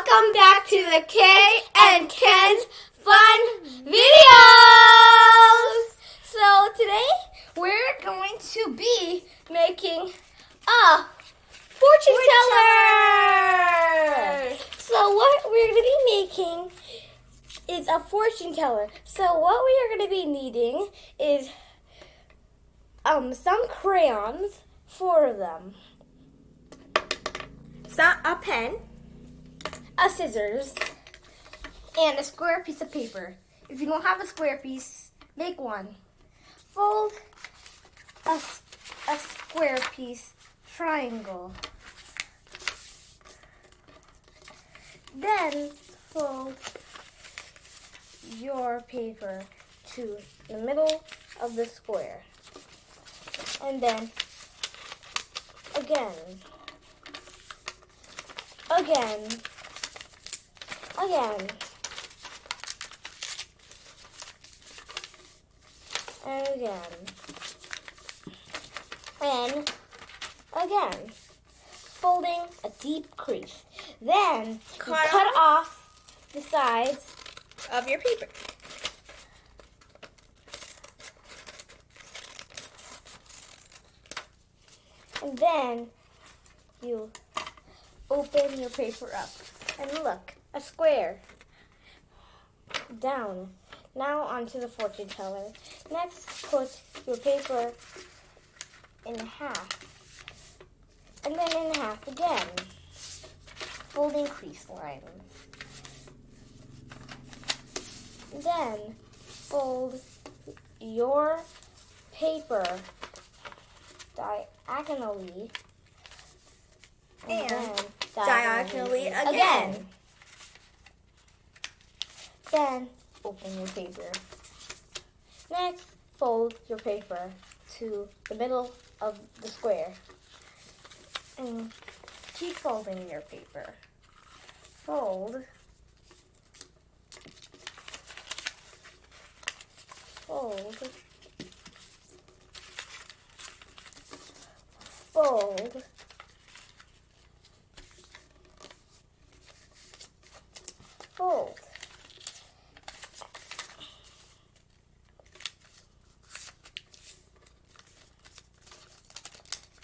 Welcome back to the Kay and Ken's Fun Videos! So today we're going to be making a fortune teller! So what we're going to be making is a fortune teller. So what we are going to be needing is some crayons, 4 of them. A pen, a scissors, and a square piece of paper. If you don't have a square piece, make one. Fold a square piece triangle. Then fold your paper to the middle of the square. And then again, and again, folding a deep crease. Then you cut off the sides of your paper. And then you open your paper up. And look, a square. Down. Now onto the fortune teller. Next, put your paper in half. And then in half again. Folding crease lines. Then fold your paper diagonally. And then diagonally again. Then open your paper. Next, fold your paper to the middle of the square. And keep folding your paper. Fold. Fold. Fold. Fold.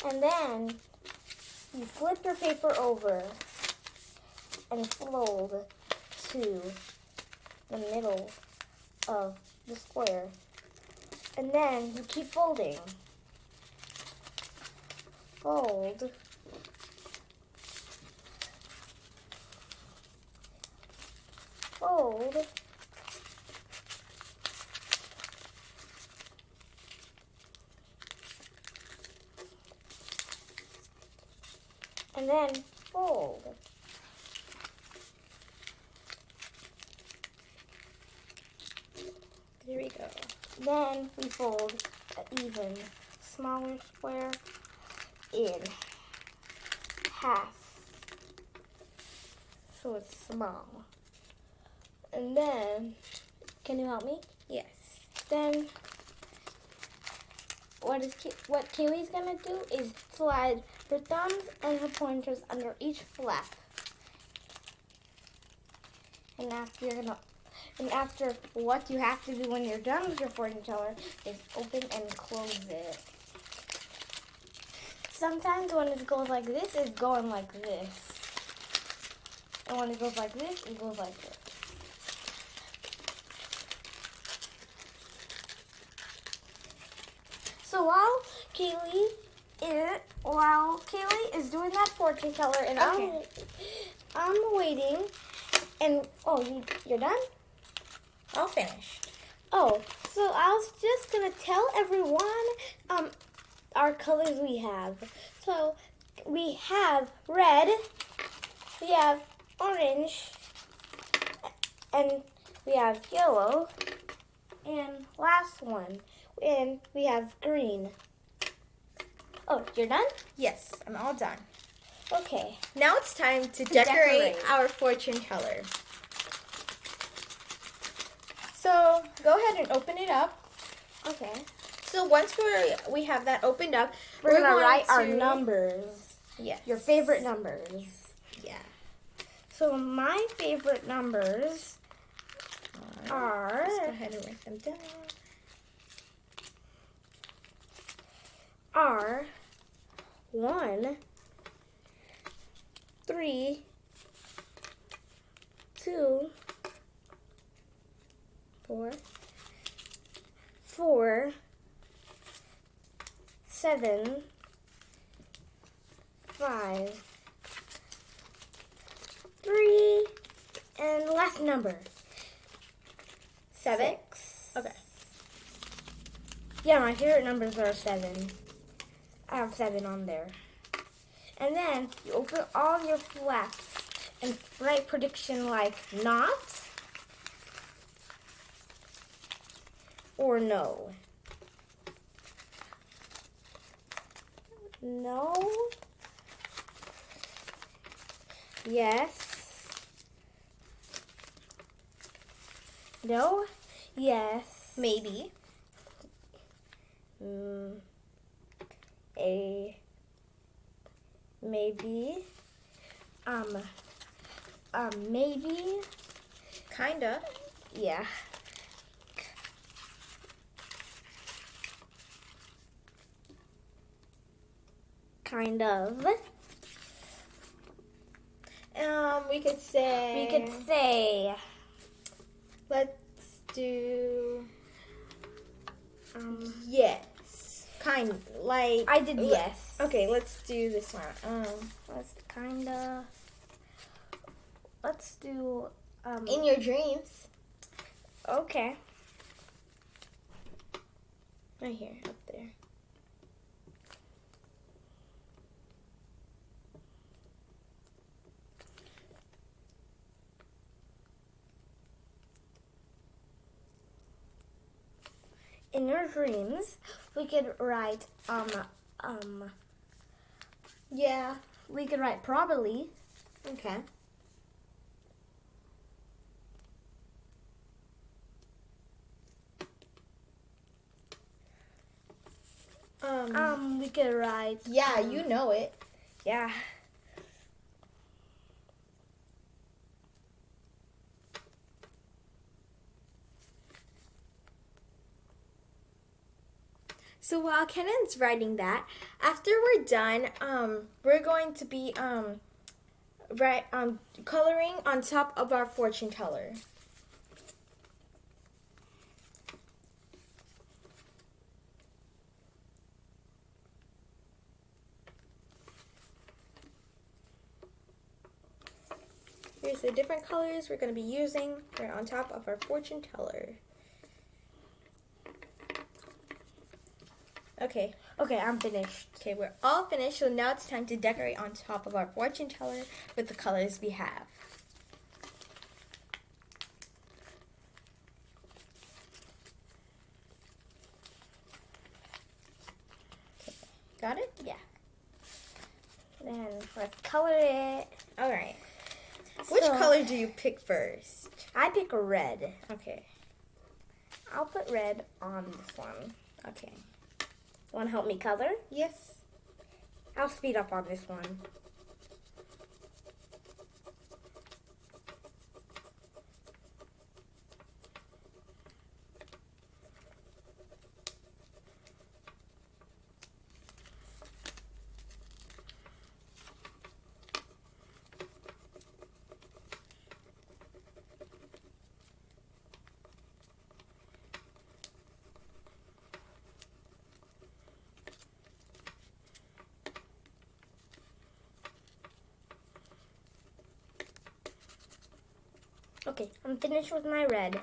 And then you flip your paper over and fold to the middle of the square. And then you keep folding. Fold. Fold. And then fold. There we go. Then we fold an even smaller square in half. So it's small. And then, can you help me? Yes. Then, what Kaylee's gonna do is slide her thumbs and her pointers under each flap. And after what you have to do when you're done with your fortune teller is open and close it. Sometimes when it goes like this, it's going like this. And when it goes like this, it goes like this. So while Kaylee is doing that fortune teller, and I'm waiting, and you're done? All finished. Oh, so I was just gonna tell everyone our colors we have. So we have red, we have orange, and we have yellow, and last one. And we have green. Oh, you're done? Yes, I'm all done. Okay. Now it's time to decorate our fortune teller. So go ahead and open it up. Okay. So once we have that opened up, we're going to write our numbers. Yes. Your favorite numbers. Yeah. So my favorite numbers are... Let's go ahead and write them down. Are 1, 3, 2, 4, 7, 5, 3, and last number. 7. 6. Okay. Yeah, my favorite numbers are 7. I have 7 on there. And then you open all your flaps and write prediction like not or no. No. Yes. No. Yes. Maybe. Maybe. Maybe. Kinda. Yeah. Kind of. We could say. Let's do. Yes. Kind like. I did yes. Okay, let's do this one. Let's do. In your dreams. Okay. Right here, up there. In your dreams, we could write Yeah. we could write probably. Okay. We could write. Yeah, you know it. Yeah. So while Kennan's writing that, after we're done, we're going to be coloring on top of our fortune teller. Here's the different colors we're going to be using right on top of our fortune teller. Okay. Okay, I'm finished. Okay, we're all finished, so now it's time to decorate on top of our fortune teller with the colors we have. Okay, got it? Yeah. Then let's color it. All right. Which So- color do you pick first? I pick red. Okay. I'll put red on this one. Okay. Want to help me color? Yes. I'll speed up on this one. Okay, I'm finished with my red.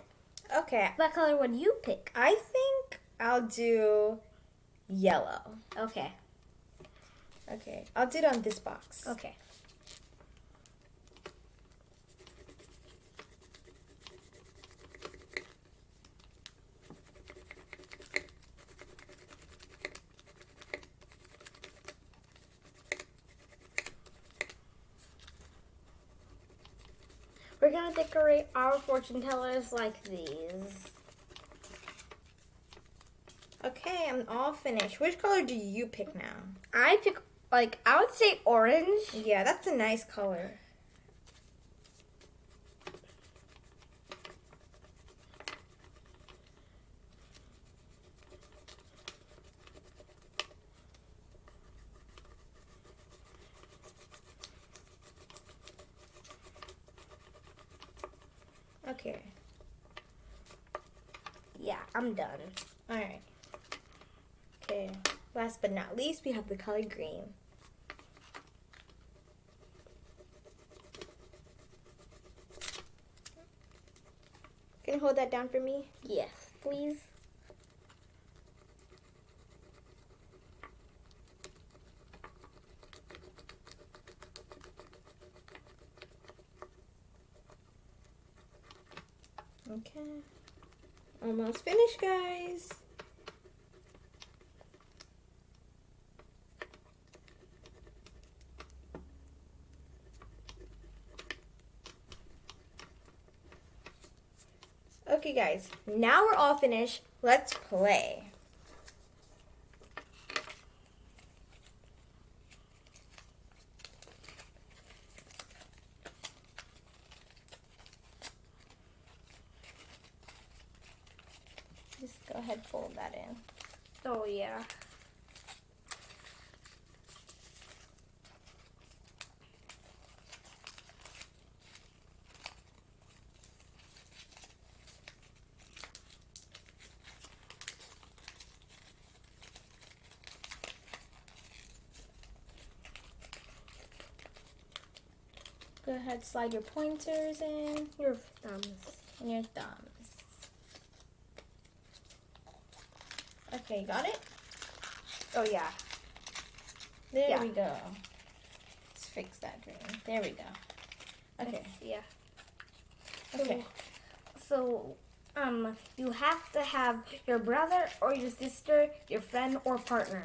Okay. What color would you pick? I think I'll do yellow. Okay. Okay. I'll do it on this box. Okay. We're gonna decorate our fortune tellers like these. Okay, I'm all finished. Which color do you pick now? I pick, I would say orange. Yeah, that's a nice color. Okay. Yeah, I'm done. All right. Okay. Last but not least, we have the color green. Can you hold that down for me? Yes, please. Okay. Almost finished, guys. Okay, guys. Now we're all finished. Let's play. Just go ahead, fold that in. Oh, yeah. Go ahead, slide your pointers in. Your thumbs. And your thumbs. Okay, got it? Oh, yeah. There Yeah. we go. Let's fix that green. There we go. Okay. Yeah. Okay. So, you have to have your brother or your sister, your friend or partner,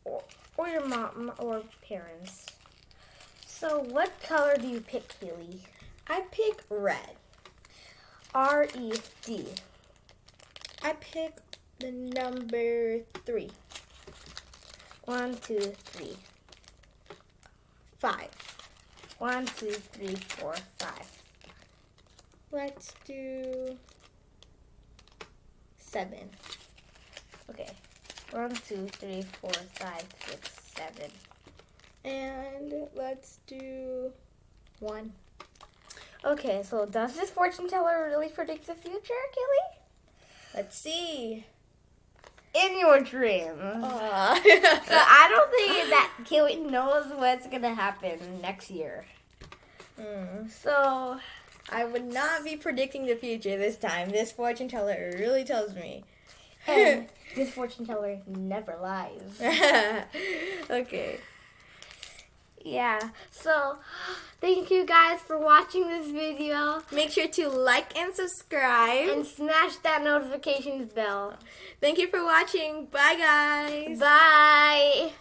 or your mom or parents. So, what color do you pick, Keely? I pick red. R-E-D. I pick the number 3. 1, 2, 3. 5. 1, 2, 3, 4, 5. Let's do 7. Okay. 1, 2, 3, 4, 5, 6, 7. And let's do 1. Okay, so does this fortune teller really predict the future, Kelly? Let's see. In your dreams. Aw. So I don't think that Kelly knows what's gonna happen next year. So I would not be predicting the future this time. This fortune teller really tells me. and this fortune teller never lies. Okay. Yeah. So thank you guys for watching this video. Make sure to like and subscribe. And smash that notifications bell. Thank you for watching. Bye, guys. Bye.